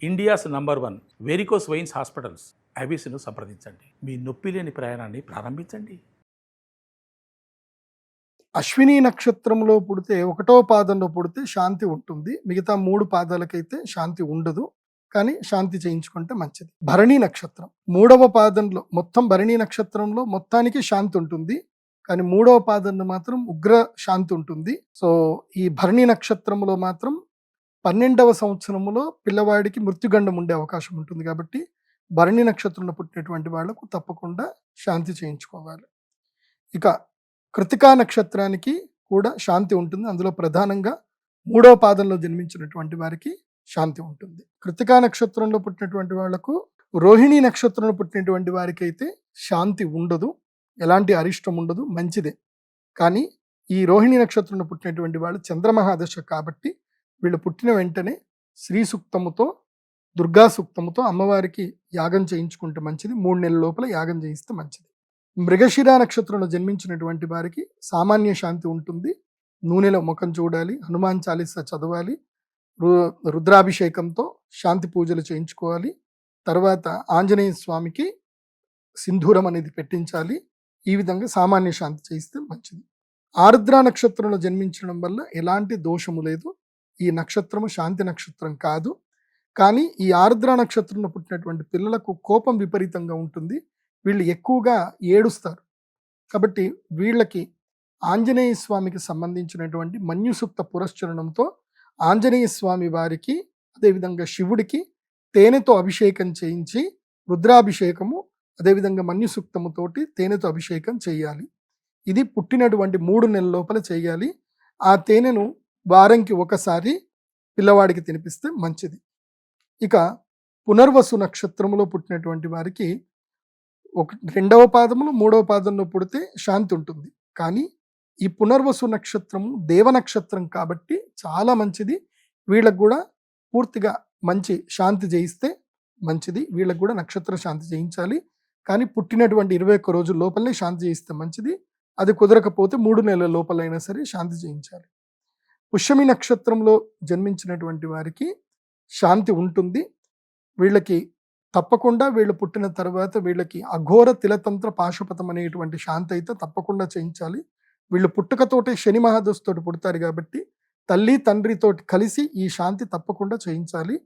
India's number 1 varicose veins hospitals ఐబీసీను సంప్రదించండి. మీ నొప్పి లేని ప్రయాణాన్ని ప్రారంభించండి. అశ్విని నక్షత్రంలో పుడితే 1వ పాదంలో పుడితే శాంతి ఉంటుంది. మిగతా 3 పాదాలకైతే శాంతి ఉండదు. కానీ శాంతి చేయించుకుంటే మంచిది. భరణి నక్షత్రం 3వ పాదంలో మొత్తం భరణి నక్షత్రంలో మొత్తానికి శాంతి ఉంటుంది. కానీ 3వ పాదంలో మాత్రం ఉగ్ర శాంతి ఉంటుంది. సో ఈ భరణి నక్షత్రంలో మాత్రం 12వ సంవత్సరంలో పిల్లవాడికి మృత్యుగండం ఉండే అవకాశం ఉంటుంది. కాబట్టి భరణి నక్షత్రంలో పుట్టినటువంటి వాళ్లకు తప్పకుండా శాంతి చేయించుకోవాలి. ఇక కృతికా నక్షత్రానికి కూడా శాంతి ఉంటుంది. అందులో ప్రధానంగా 3వ పాదంలో జన్మించినటువంటి వారికి శాంతి ఉంటుంది. కృతికా నక్షత్రంలో పుట్టినటువంటి వాళ్లకు రోహిణి నక్షత్రంలో పుట్టినటువంటి వారికి అయితే శాంతి ఉండదు, ఎలాంటి అరిష్టం ఉండదు, మంచిదే. కానీ ఈ రోహిణి నక్షత్రంలో పుట్టినటువంటి వాళ్ళు చంద్రమహాదశ కాబట్టి వీళ్ళు పుట్టిన వెంటనే శ్రీ సూక్తముతో దుర్గా సూక్తముతో అమ్మవారికి యాగం చేయించుకుంటే మంచిది. 3 నెలల లోపల యాగం చేయిస్తే మంచిది. మృగశిర నక్షత్రంలో జన్మించినటువంటి వారికి సామాన్య శాంతి ఉంటుంది. నూనెలో ముఖం చూడాలి, హనుమాన్ చాలీసా చదవాలి, రుద్రాభిషేకంతో శాంతి పూజలు చేయించుకోవాలి. తర్వాత ఆంజనేయ స్వామికి సింధూరం అనేది పెట్టించాలి. ఈ విధంగా సామాన్య శాంతి చేయిస్తే మంచిది. ఆర్ద్ర నక్షత్రంలో జన్మించడం వల్ల ఎలాంటి దోషము లేదు. ఈ నక్షత్రము శాంతి నక్షత్రం కాదు. కానీ ఈ ఆర్ద్ర నక్షత్రంలో పుట్టినటువంటి పిల్లలకు కోపం విపరీతంగా ఉంటుంది. వీళ్ళు ఎక్కువగా ఏడుస్తారు. కాబట్టి వీళ్ళకి ఆంజనేయ స్వామికి సంబంధించినటువంటి మన్యుసూక్త పురస్చరణంతో ఆంజనేయ స్వామి వారికి అదేవిధంగా శివుడికి తేనెతో అభిషేకం చేయించి రుద్రాభిషేకము అదేవిధంగా మన్యుసూక్తముతోటి తేనెతో అభిషేకం చేయాలి. ఇది పుట్టినటువంటి 3 నెలల లోపల చేయాలి. ఆ తేనెను వారంకి ఒకసారి పిల్లవాడికి తినిపిస్తే మంచిది. ఇక పునర్వసు నక్షత్రములో పుట్టినటువంటి వారికి 2వ పాదములు 3వ పాదంలో పుడితే శాంతి ఉంటుంది. కానీ ఈ పునర్వసు నక్షత్రము దేవ నక్షత్రం కాబట్టి చాలా మంచిది. వీళ్ళకు కూడా పూర్తిగా మంచి శాంతి చేయిస్తే మంచిది. వీళ్ళకు కూడా నక్షత్ర శాంతి చేయించాలి. కానీ పుట్టినటువంటి 21 రోజుల లోపలనే శాంతి చేయిస్తే మంచిది. అది కుదరకపోతే 3 నెలల లోపలైనా సరే శాంతి చేయించాలి. పుష్యమి నక్షత్రంలో జన్మించినటువంటి వారికి శాంతి ఉంటుంది. వీళ్ళకి తప్పకుండా వీళ్ళు పుట్టిన తర్వాత వీళ్ళకి అఘోర తిలతంత్ర పాశుపతం అనేటువంటి శాంతి అయితే తప్పకుండా చేయించాలి. వీళ్ళు పుట్టుకతోటే శని మహాదశతోటి పుడతారు కాబట్టి తల్లి తండ్రితోటి కలిసి ఈ శాంతి తప్పకుండా చేయించాలి.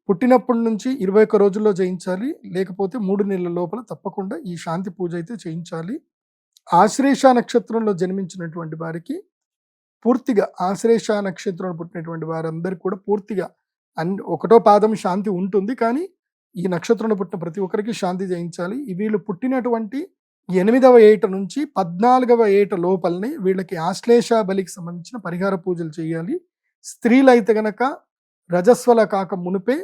పుట్టినప్పటి నుంచి 21 రోజుల్లో చేయించాలి. లేకపోతే 3 నెలల లోపల తప్పకుండా ఈ శాంతి పూజ అయితే చేయించాలి. ఆశ్లేష నక్షత్రంలో జన్మించినటువంటి వారికి పూర్తిగా ఆశ్లేష నక్షత్రంలో పుట్టినటువంటి వారందరికీ కూడా పూర్తిగా 1వ పాదం శాంతి ఉంటుంది. కానీ ఈ నక్షత్రంలో పుట్టిన ప్రతి ఒక్కరికి శాంతి చేయించాలి. వీళ్ళు పుట్టినటువంటి 8వ ఏట నుంచి 14వ ఏట లోపలనే వీళ్ళకి ఆశ్లేష బలికి సంబంధించిన పరిహార పూజలు చేయాలి. స్త్రీలైతే గనక రజస్వల కాక మునిపే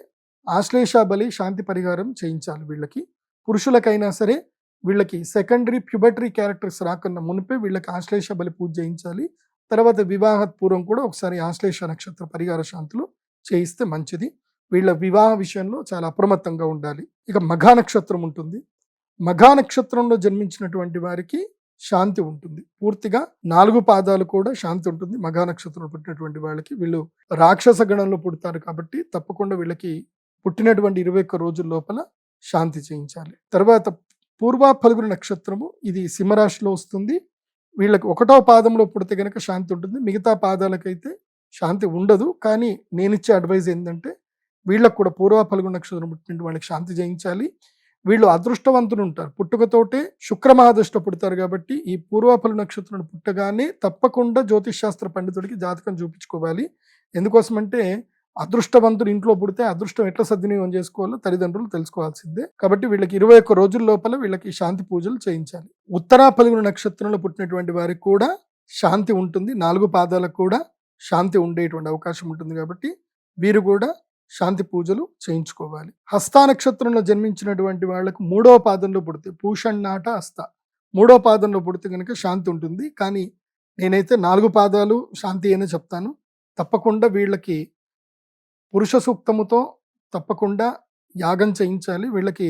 ఆశ్లేష బలి శాంతి పరిహారం చేయించాలి. వీళ్ళకి పురుషులకైనా సరే వీళ్ళకి సెకండరీ ప్యూబర్టరీ క్యారెక్టర్స్ రాకన్నా మునిపే వీళ్ళకి ఆశ్లేష బలి పూజ చేయించాలి. తర్వాత వివాహ పూర్వం కూడా ఒకసారి ఆశ్లేష నక్షత్ర పరిహార శాంతులు చేయిస్తే మంచిది. వీళ్ళ వివాహ విషయంలో చాలా అప్రమత్తంగా ఉండాలి. ఇక మఘా నక్షత్రం ఉంటుంది. మఘా నక్షత్రంలో జన్మించినటువంటి వారికి శాంతి ఉంటుంది. పూర్తిగా 4 పాదాలు కూడా శాంతి ఉంటుంది. మఘా నక్షత్రంలో పుట్టినటువంటి వాళ్ళకి వీళ్ళు రాక్షస గణంలో పుడతారు కాబట్టి తప్పకుండా వీళ్ళకి పుట్టినటువంటి 21 రోజుల లోపల శాంతి చేయించాలి. తర్వాత పూర్వ ఫల్గుణ నక్షత్రము, ఇది సింహరాశిలో వస్తుంది. వీళ్ళకి 1వ పాదంలో పుడితే గనక శాంతి ఉంటుంది. మిగతా పాదాలకైతే శాంతి ఉండదు. కానీ నేనిచ్చే అడ్వైజ్ ఏంటంటే వీళ్ళకు కూడా పూర్వ ఫల్గుణ నక్షత్రం పుట్టిన వాళ్ళకి శాంతి చేయించాలి. వీళ్ళు అదృష్టవంతులు ఉంటారు. పుట్టుకతోటే శుక్ర మహాదశలో పుడతారు కాబట్టి ఈ పూర్వ ఫల్గుణ నక్షత్రం పుట్టగానే తప్పకుండా జ్యోతిష్ శాస్త్ర పండితుడికి జాతకం చూపించుకోవాలి. ఎందుకోసమంటే అదృష్టవంతుడు ఇంట్లో పుడితే అదృష్టం ఎట్లా సద్వినియోగం చేసుకోవాలో తల్లిదండ్రులు తెలుసుకోవాల్సిందే. కాబట్టి వీళ్ళకి 21 రోజుల లోపల వీళ్ళకి శాంతి పూజలు చేయించాలి. ఉత్తరా ఫల్గుణ నక్షత్రంలో పుట్టినటువంటి వారికి కూడా శాంతి ఉంటుంది. 4 పాదాలకు కూడా శాంతి ఉండేటువంటి అవకాశం ఉంటుంది. కాబట్టి వీరు కూడా శాంతి పూజలు చేయించుకోవాలి. హస్త నక్షత్రంలో జన్మించినటువంటి వాళ్లకు 3వ పాదంలో పుడితే పూషణాట హస్త 3వ పాదంలో పుడితే కనుక శాంతి ఉంటుంది. కానీ నేనైతే 4 పాదాలు శాంతి అనే చెప్తాను. తప్పకుండా వీళ్ళకి పురుష సూక్తముతో తప్పకుండా యాగం చేయించాలి. వీళ్ళకి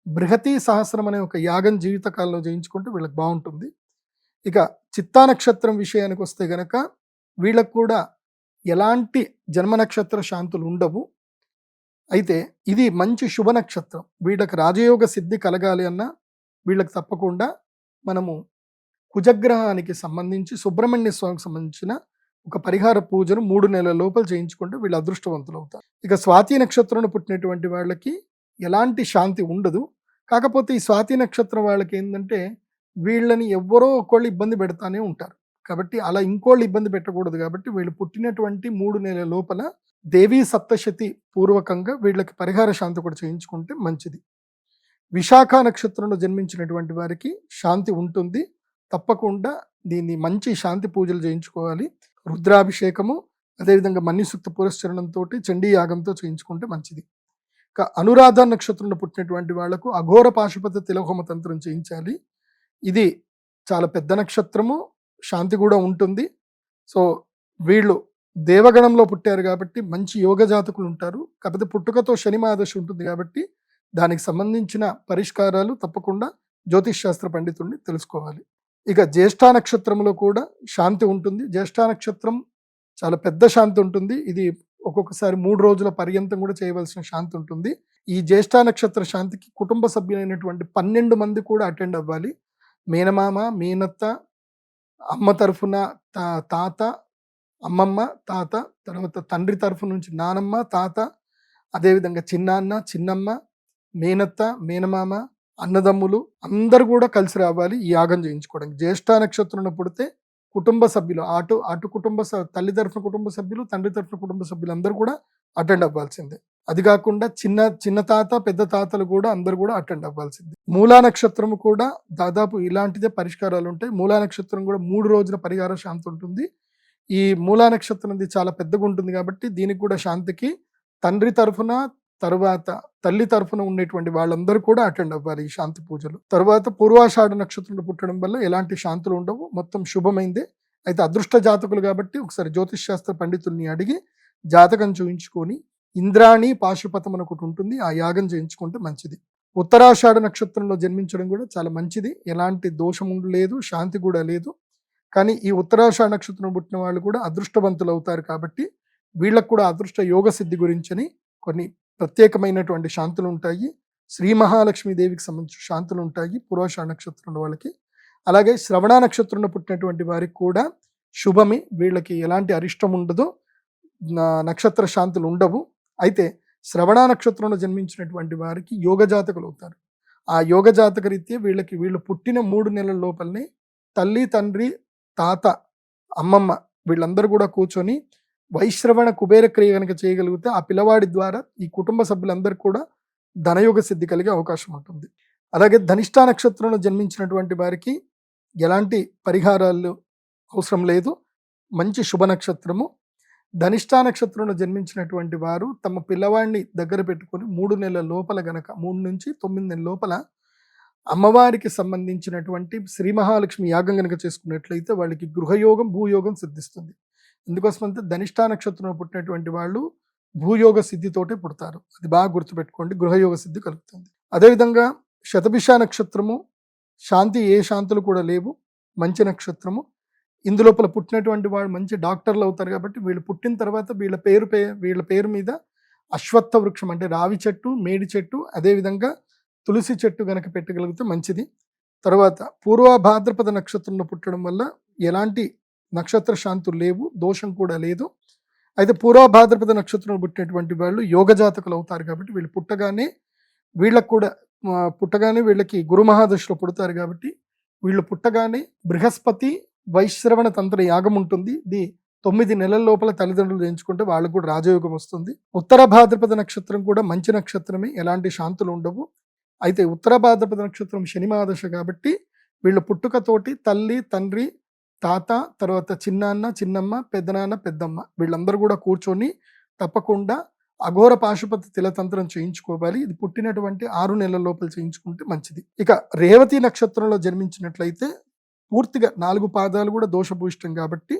బృహతి సహస్రం అనే ఒక యాగం జీవితకాలంలో చేయించుకుంటే వీళ్ళకి బాగుంటుంది. ఇక చిత్తా నక్షత్రం విషయానికి వస్తే గనక వీళ్ళకు కూడా ఎలాంటి జన్మ నక్షత్ర శాంతులు ఉండవు. అయితే ఇది మంచి శుభ నక్షత్రం. వీళ్ళకి రాజయోగ సిద్ధి కలగాలి అన్నా వీళ్ళకి తప్పకుండా మనము కుజగ్రహానికి సంబంధించి సుబ్రహ్మణ్య స్వామికి సంబంధించిన ఒక పరిహార పూజను 3 నెలల లోపల చేయించుకుంటే వీళ్ళు అదృష్టవంతులు అవుతారు. ఇక స్వాతి నక్షత్రంలో పుట్టినటువంటి వాళ్ళకి ఎలాంటి శాంతి ఉండదు. కాకపోతే ఈ స్వాతి నక్షత్రం వాళ్ళకి ఏంటంటే వీళ్ళని ఎవ్వరో ఒకళ్ళు ఇబ్బంది పెడతానే ఉంటారు. కాబట్టి అలా ఇంకోళ్ళు ఇబ్బంది పెట్టకూడదు. కాబట్టి వీళ్ళు పుట్టినటువంటి 3 నెలల లోపల దేవీ సప్తశతి పూర్వకంగా వీళ్ళకి పరిహార శాంతి కూడా చేయించుకుంటే మంచిది. విశాఖ నక్షత్రంలో జన్మించినటువంటి వారికి శాంతి ఉంటుంది. తప్పకుండా దీన్ని మంచి శాంతి పూజలు చేయించుకోవాలి. రుద్రాభిషేకము అదేవిధంగా మన్యుసూక్త పురస్చరణంతో చండీ యాగంతో చేయించుకుంటే మంచిది. ఇక అనురాధ నక్షత్రంలో పుట్టినటువంటి వాళ్లకు అఘోర పాశుపత తిలహోమ తంత్రం చేయించాలి. ఇది చాలా పెద్ద నక్షత్రము, శాంతి కూడా ఉంటుంది. సో వీళ్ళు దేవగణంలో పుట్టారు కాబట్టి మంచి యోగ జాతకులు ఉంటారు. కాకపోతే పుట్టుకతో శని మహాదశ ఉంటుంది కాబట్టి దానికి సంబంధించిన పరిష్కారాలు తప్పకుండా జ్యోతిష్ శాస్త్ర పండితుడిని తెలుసుకోవాలి. ఇక జ్యేష్ఠ నక్షత్రంలో కూడా శాంతి ఉంటుంది. జ్యేష్ఠ నక్షత్రం చాలా పెద్ద శాంతి ఉంటుంది. ఇది ఒక్కొక్కసారి 3 రోజుల పర్యంతం కూడా చేయవలసిన శాంతి ఉంటుంది. ఈ జ్యేష్ఠ నక్షత్ర శాంతికి కుటుంబ సభ్యులైనటువంటి 12 మంది కూడా అటెండ్ అవ్వాలి. మేనమామ, మేనత్త, అమ్మ తరఫున తాత, అమ్మమ్మ, తాత, తర్వాత తండ్రి తరఫు నుంచి నానమ్మ, తాత, అదేవిధంగా చిన్నాన్న, చిన్నమ్మ, మేనత్త, మేనమామ, అన్నదమ్ములు అందరూ కూడా కలిసి రావాలి ఈ యాగం చేయించుకోవడానికి. జ్యేష్ఠ నక్షత్రంలో పుడితే కుటుంబ సభ్యులు అటు తల్లి తరఫున కుటుంబ సభ్యులు, తండ్రి తరఫున కుటుంబ సభ్యులు అందరూ కూడా అటెండ్ అవ్వాల్సిందే. అది కాకుండా చిన్న తాత, పెద్ద తాతలు కూడా అందరూ కూడా అటెండ్ అవ్వాల్సిందే. మూలా నక్షత్రం కూడా దాదాపు ఇలాంటిదే పరిష్కారాలు ఉంటాయి. మూలా నక్షత్రం కూడా 3 రోజుల పరిహార శాంతి ఉంటుంది. ఈ మూలా నక్షత్రం చాలా పెద్దగా ఉంటుంది కాబట్టి దీనికి కూడా శాంతికి తండ్రి తరఫున తర్వాత తల్లి తరఫున ఉండేటువంటి వాళ్ళందరూ కూడా అటెండ్ అవ్వాలి ఈ శాంతి పూజలు. తర్వాత పూర్వాషాఢ నక్షత్రంలో పుట్టడం వల్ల ఎలాంటి శాంతులు ఉండవు, మొత్తం శుభమైందే. అయితే అదృష్ట జాతకులు కాబట్టి ఒకసారి జ్యోతిష్ శాస్త్ర పండితుల్ని అడిగి జాతకం చూయించుకొని ఇంద్రాణి పాశుపతం అని ఒకటి ఉంటుంది, ఆ యాగం చేయించుకుంటే మంచిది. ఉత్తరాషాఢ నక్షత్రంలో జన్మించడం కూడా చాలా మంచిది. ఎలాంటి దోషం లేదు, శాంతి కూడా లేదు. కానీ ఈ ఉత్తరాషాఢ నక్షత్రం పుట్టిన వాళ్ళు కూడా అదృష్టవంతులు అవుతారు కాబట్టి వీళ్ళకు కూడా అదృష్ట యోగ సిద్ధి గురించని కొన్ని ప్రత్యేకమైనటువంటి శాంతులు ఉంటాయి. శ్రీ మహాలక్ష్మి దేవికి సంబంధించిన శాంతులు ఉంటాయి పూర్వాషాఢ నక్షత్రంలో వాళ్ళకి. అలాగే శ్రవణ నక్షత్రంలో పుట్టినటువంటి వారికి కూడా శుభమే, వీళ్ళకి ఎలాంటి అరిష్టం ఉండదు, నక్షత్ర శాంతులు ఉండవు. అయితే శ్రవణ నక్షత్రంలో జన్మించినటువంటి వారికి యోగ జాతకులు అవుతారు. ఆ యోగ జాతక రీత్యా వీళ్ళు పుట్టిన 3 నెలల లోపలనే తల్లి, తండ్రి, తాత, అమ్మమ్మ వీళ్ళందరూ కూడా కూర్చొని వైశ్రవణ కుబేర క్రియ కనుక చేయగలిగితే ఆ పిల్లవాడి ద్వారా ఈ కుటుంబ సభ్యులందరూ కూడా ధనయోగ సిద్ధి కలిగే అవకాశం ఉంటుంది. అలాగే ధనిష్ట నక్షత్రంలో జన్మించినటువంటి వారికి ఎలాంటి పరిహారాలు అవసరం లేదు, మంచి శుభ నక్షత్రము. ధనిష్ట నక్షత్రంలో జన్మించినటువంటి వారు తమ పిల్లవాడిని దగ్గర పెట్టుకొని 3 నెలల లోపల గనక 3 నుంచి 9 నెలల లోపల అమ్మవారికి సంబంధించినటువంటి శ్రీ మహాలక్ష్మి యాగం కనుక చేసుకున్నట్లయితే వాళ్ళకి గృహయోగం, భూయోగం సిద్ధిస్తుంది. ఎందుకోసమంటే ధనిష్ట నక్షత్రంలో పుట్టినటువంటి వాళ్ళు భూయోగ సిద్ధితోటే పుడతారు. అది బాగా గుర్తుపెట్టుకోండి, గృహయోగ సిద్ధి కలుగుతుంది. అదేవిధంగా శతభిష నక్షత్రము శాంతి, ఏ శాంతులు కూడా లేవు, మంచి నక్షత్రము. ఇందులోపల పుట్టినటువంటి వాళ్ళు మంచి డాక్టర్లు అవుతారు కాబట్టి వీళ్ళు పుట్టిన తర్వాత వీళ్ళ పేరు మీద అశ్వత్థ వృక్షం అంటే రావి చెట్టు, మేడి చెట్టు, అదేవిధంగా తులసి చెట్టు గనక పెట్టగలిగితే మంచిది. తర్వాత పూర్వ భాద్రపద నక్షత్రంలో పుట్టడం వల్ల ఎలాంటి నక్షత్ర శాంతులు లేవు, దోషం కూడా లేదు. అయితే పూర్వ భాద్రపద నక్షత్రంలో పుట్టినటువంటి వాళ్ళు యోగ జాతకులు అవుతారు కాబట్టి వీళ్ళు పుట్టగానే వీళ్ళకి గురు మహాదశలో పుడతారు కాబట్టి వీళ్ళు పుట్టగానే బృహస్పతి వైశ్రవణ తంత్ర యాగం ఉంటుంది. ఇది 9 నెలల లోపల తల్లిదండ్రులు చేయించుకుంటే వాళ్ళకు కూడా రాజయోగం వస్తుంది. ఉత్తర భాద్రపద నక్షత్రం కూడా మంచి నక్షత్రమే, ఎలాంటి శాంతులు ఉండవు. అయితే ఉత్తర భాద్రపద నక్షత్రం శని మహాదశ కాబట్టి వీళ్ళు పుట్టుకతోటి తల్లి, తండ్రి, తాత, తర్వాత చిన్నాన్న, చిన్నమ్మ, పెద్దనాన్న, పెద్దమ్మ వీళ్ళందరూ కూడా కూర్చొని తప్పకుండా అఘోర పాశుపత తిలతంత్రం చేయించుకోవాలి. ఇది పుట్టినటువంటి 6 నెలల లోపల చేయించుకుంటే మంచిది. ఇక రేవతి నక్షత్రంలో జన్మించినట్లయితే పూర్తిగా 4 పాదాలు కూడా దోషభూయిష్టం కాబట్టి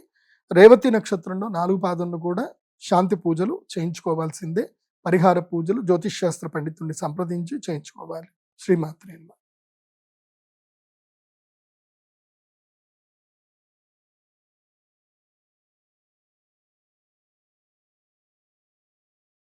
రేవతి నక్షత్రంలో 4 పాదంలో కూడా శాంతి పూజలు చేయించుకోవాల్సిందే. పరిహార పూజలు జ్యోతిష్ శాస్త్ర పండితుడిని సంప్రదించి చేయించుకోవాలి. శ్రీమాత్రే నమః.